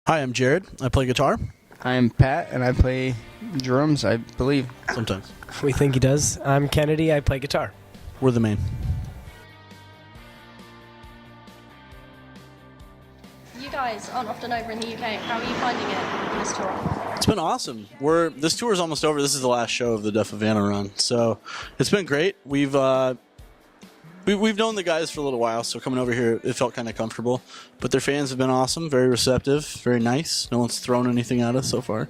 Hi, I'm Jared. I play guitar. I am Pat, and I play drums, I believe. Sometimes. We think he does. I'm Kennedy. I play guitar. We're the Maine. You guys aren't often over in the UK. How are you finding it in this tour? It's been awesome. This tour is almost over. This is the last show of the Def Havana run, so it's been great. We've known the guys for a little while, so coming over here, it felt kind of comfortable. But their fans have been awesome, very receptive, very nice. No one's thrown anything at us so far.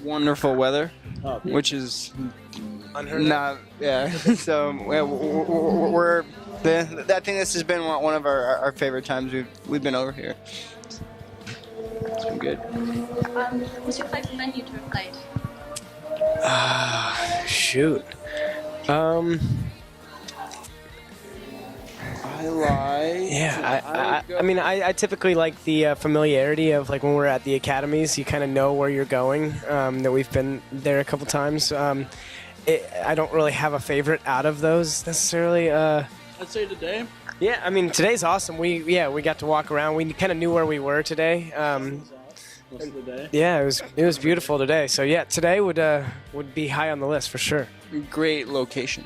Wonderful weather, which is not, yeah. So I think this has been one of our favorite times we've been over here. It's been good. What's your favourite venue to have played? Shoot. I typically like the familiarity of like when we're at the academies, you kind of know where you're going. That we've been there a couple times. I don't really have a favorite out of those necessarily. I'd say today. Yeah, I mean today's awesome. We got to walk around. We kind of knew where we were today. Most of the day. Yeah, it was beautiful today. So yeah, today would be high on the list for sure. Great location.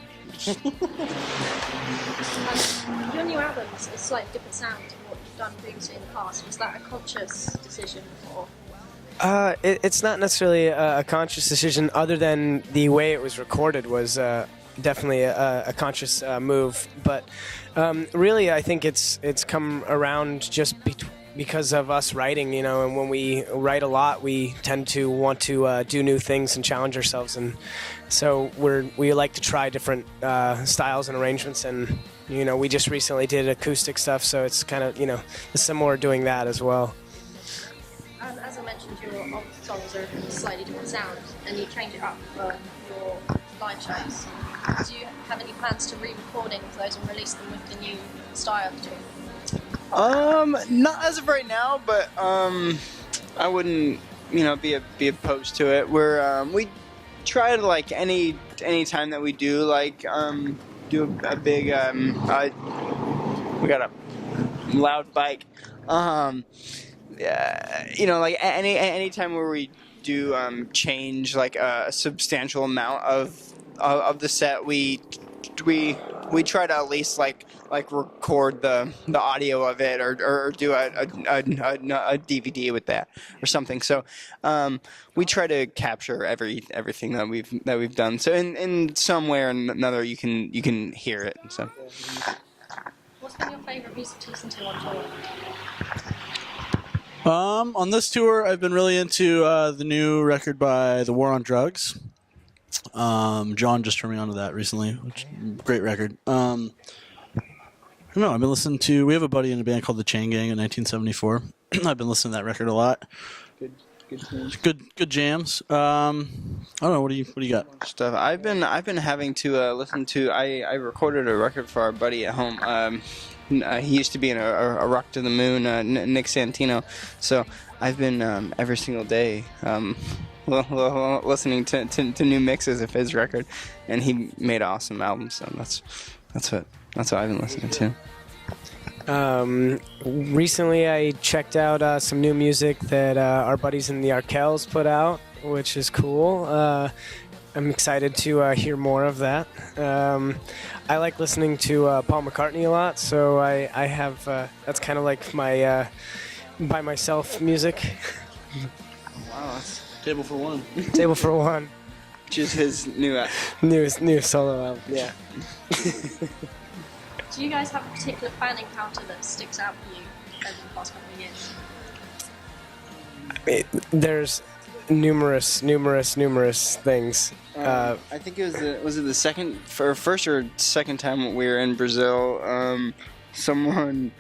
Your new album is a slightly different sound to what you've done previously in the past. Was that a conscious decision or? It's not necessarily a conscious decision, other than the way it was recorded was definitely a conscious move. But really, I think it's come around just because of us writing, and when we write a lot, we tend to want to do new things and challenge ourselves, and so we like to try different styles and arrangements, and we just recently did acoustic stuff, so it's kind of similar doing that as well. As I mentioned, your old songs are a slightly different sound, and you change it up for your live shows. Do you have any plans to re-recording of those and release them with the new style to it? Not as of right now, but I wouldn't be opposed to it. We try to like any time that we do do a big we got a loud bike. Like any time where we do change like a substantial amount of the set, we try to at least like record the audio of it or do a DVD with that or something. So we try to capture everything that we've done. So in some way or another you can hear it. So. What's been your favourite music to listen to on tour? On this tour, I've been really into the new record by The War on Drugs. John just turned me on to that recently, which great record. I don't know. I've been listening to. We have a buddy in a band called the Chain Gang in 1974. I've been listening to that record a lot. Good jams. I don't know. What do you got? Stuff. I've been having to listen to. I recorded a record for our buddy at home. He used to be in a Rock to the Moon, Nick Santino. So I've been every single day listening to new mixes of his record, and he made an awesome album. So that's what I've been listening to. Recently, I checked out some new music that our buddies in the Arkells put out, which is cool. I'm excited to hear more of that. I like listening to Paul McCartney a lot, so I have that's kind of like my by myself music. Wow, that's Table for One. Table for One. Which is his new solo album. Yeah. Do you guys have a particular fan encounter that sticks out for you over the past couple of years? There's numerous things. I think it was the first or second time we were in Brazil. Someone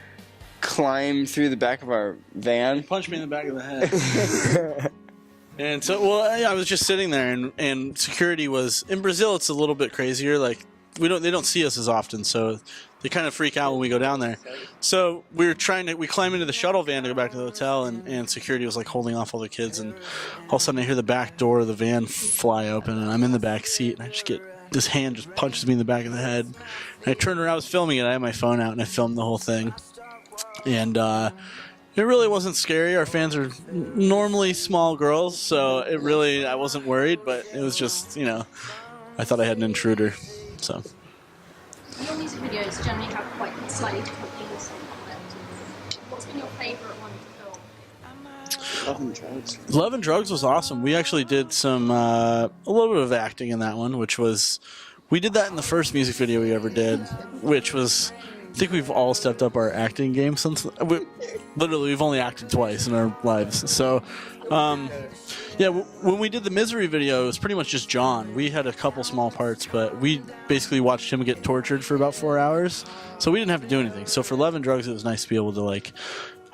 climbed through the back of our van. He punched me in the back of the head. And so, I was just sitting there, and security was in Brazil. It's a little bit crazier. Like they don't see us as often, so they kind of freak out when we go down there. So we climbed into the shuttle van to go back to the hotel, and security was like holding off all the kids, and all of a sudden I hear the back door of the van fly open, and I'm in the back seat, and I just get this hand just punches me in the back of the head. And I turned around, I was filming it. I had my phone out, and I filmed the whole thing, and It really wasn't scary. Our fans are normally small girls, so I wasn't worried, but it was just, I thought I had an intruder, so. Your music videos generally have quite slightly different themes on them. What's been your favourite one to film? Love and Drugs. Love and Drugs was awesome. We actually did a little bit of acting in that one, we did that in the first music video we ever did, which was, I think we've all stepped up our acting game since. We've only acted twice in our lives. So, when we did the Misery video, it was pretty much just John. We had a couple small parts, but we basically watched him get tortured for about 4 hours. So we didn't have to do anything. So for Love and Drugs, it was nice to be able to, like,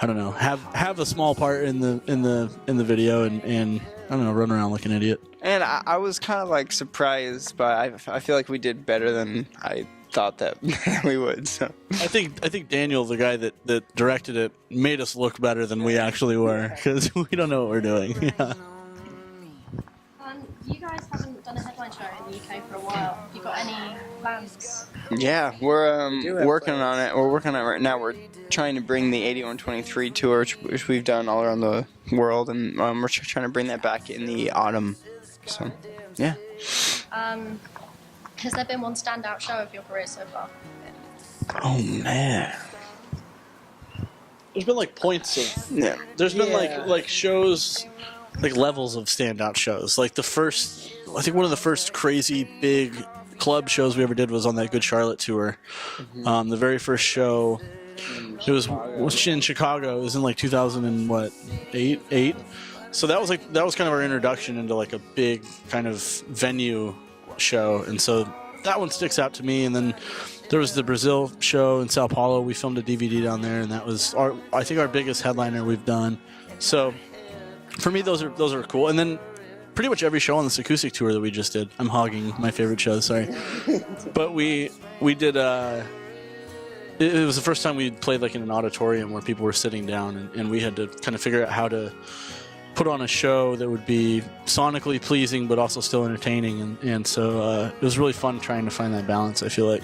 I don't know, have a small part in the video and I don't know, run around like an idiot. And I was kind of like surprised, but I feel like we did better than I thought that we would. So I think Daniel, the guy that directed it, made us look better than we actually were because we don't know what we're doing. Yeah. You guys haven't done a headline show in the UK for a while. Have you got any plans? yeah, we're working on it. We're working on it right now. We're trying to bring the 8123 tour, which we've done all around the world, and we're trying to bring that back in the autumn. So, yeah. Has there been one standout show of your career so far? Oh man. There's been like points of Yeah. There's been like shows, like levels of standout shows. Like I think one of the first crazy big club shows we ever did was on that Good Charlotte tour. The very first show, it was in Chicago. It was in like 2008. So that was kind of our introduction into like a big kind of venue show, and so that one sticks out to me. And then there was the Brazil show in Sao Paulo. We filmed a DVD down there, and that was I think our biggest headliner we've done. So for me, those are cool. And then pretty much every show on this acoustic tour that we just did. I'm hogging my favorite shows, sorry. But we did it was the first time we played like in an auditorium where people were sitting down, and we had to kind of figure out how to put on a show that would be sonically pleasing but also still entertaining, and so it was really fun trying to find that balance, I feel like.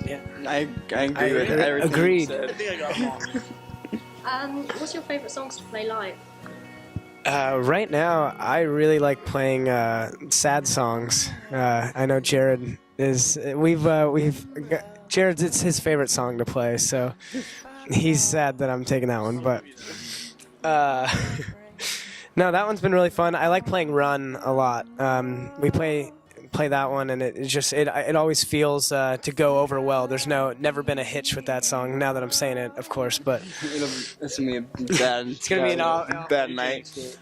Yeah, I agree with everything. Agreed. You said. I think I got them all. What's your favourite songs to play live? Right now, I really like playing sad songs. I know Jared is. Jared's, it's his favorite song to play, so he's sad that I'm taking that one. But no, that one's been really fun. I like playing Run a lot. We play that one, and it always feels to go over well. There's never been a hitch with that song. Now that I'm saying it, of course, but It's gonna be a bad. It's gonna be an bad night.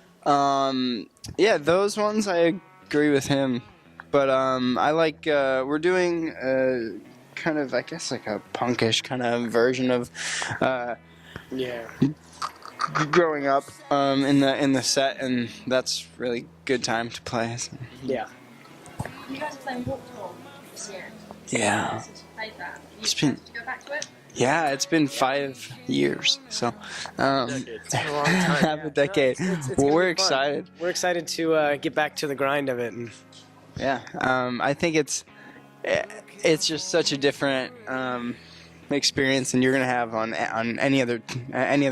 Yeah, those ones I agree with him, but I like we're doing kind of, I guess, like a punkish kind of version of growing up in the set, and that's really good time to play. So. yeah. You guys are playing Warped Tour this year. Yeah. Since you played that, It's you been- to go back to it? Yeah, it's been 5 years, so It's been a long time. half a decade. It's Well, gonna we're be fun. excited. We're excited to get back to the grind of it. And Yeah, I think it's just such a different experience than you're gonna have on any other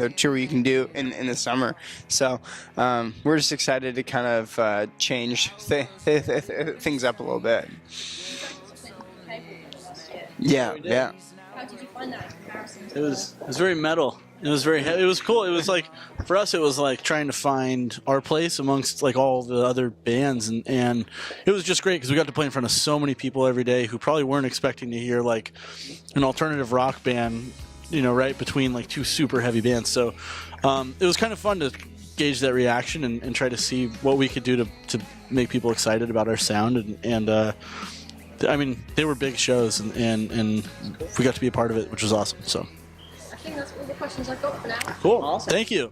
tour you can do in the summer. So we're just excited to kind of change things up a little bit. Yeah. How did you find that in comparison to It was very metal. It was very it was cool. It was like, for us, it was like trying to find our place amongst like all the other bands, and it was just great because we got to play in front of so many people every day who probably weren't expecting to hear like an alternative rock band, right between like two super heavy bands. So it was kind of fun to gauge that reaction and try to see what we could do to make people excited about our sound, and I mean, they were big shows, and we got to be a part of it, which was awesome. So I think that's all the questions I've got for now. cool. Awesome. Thank you.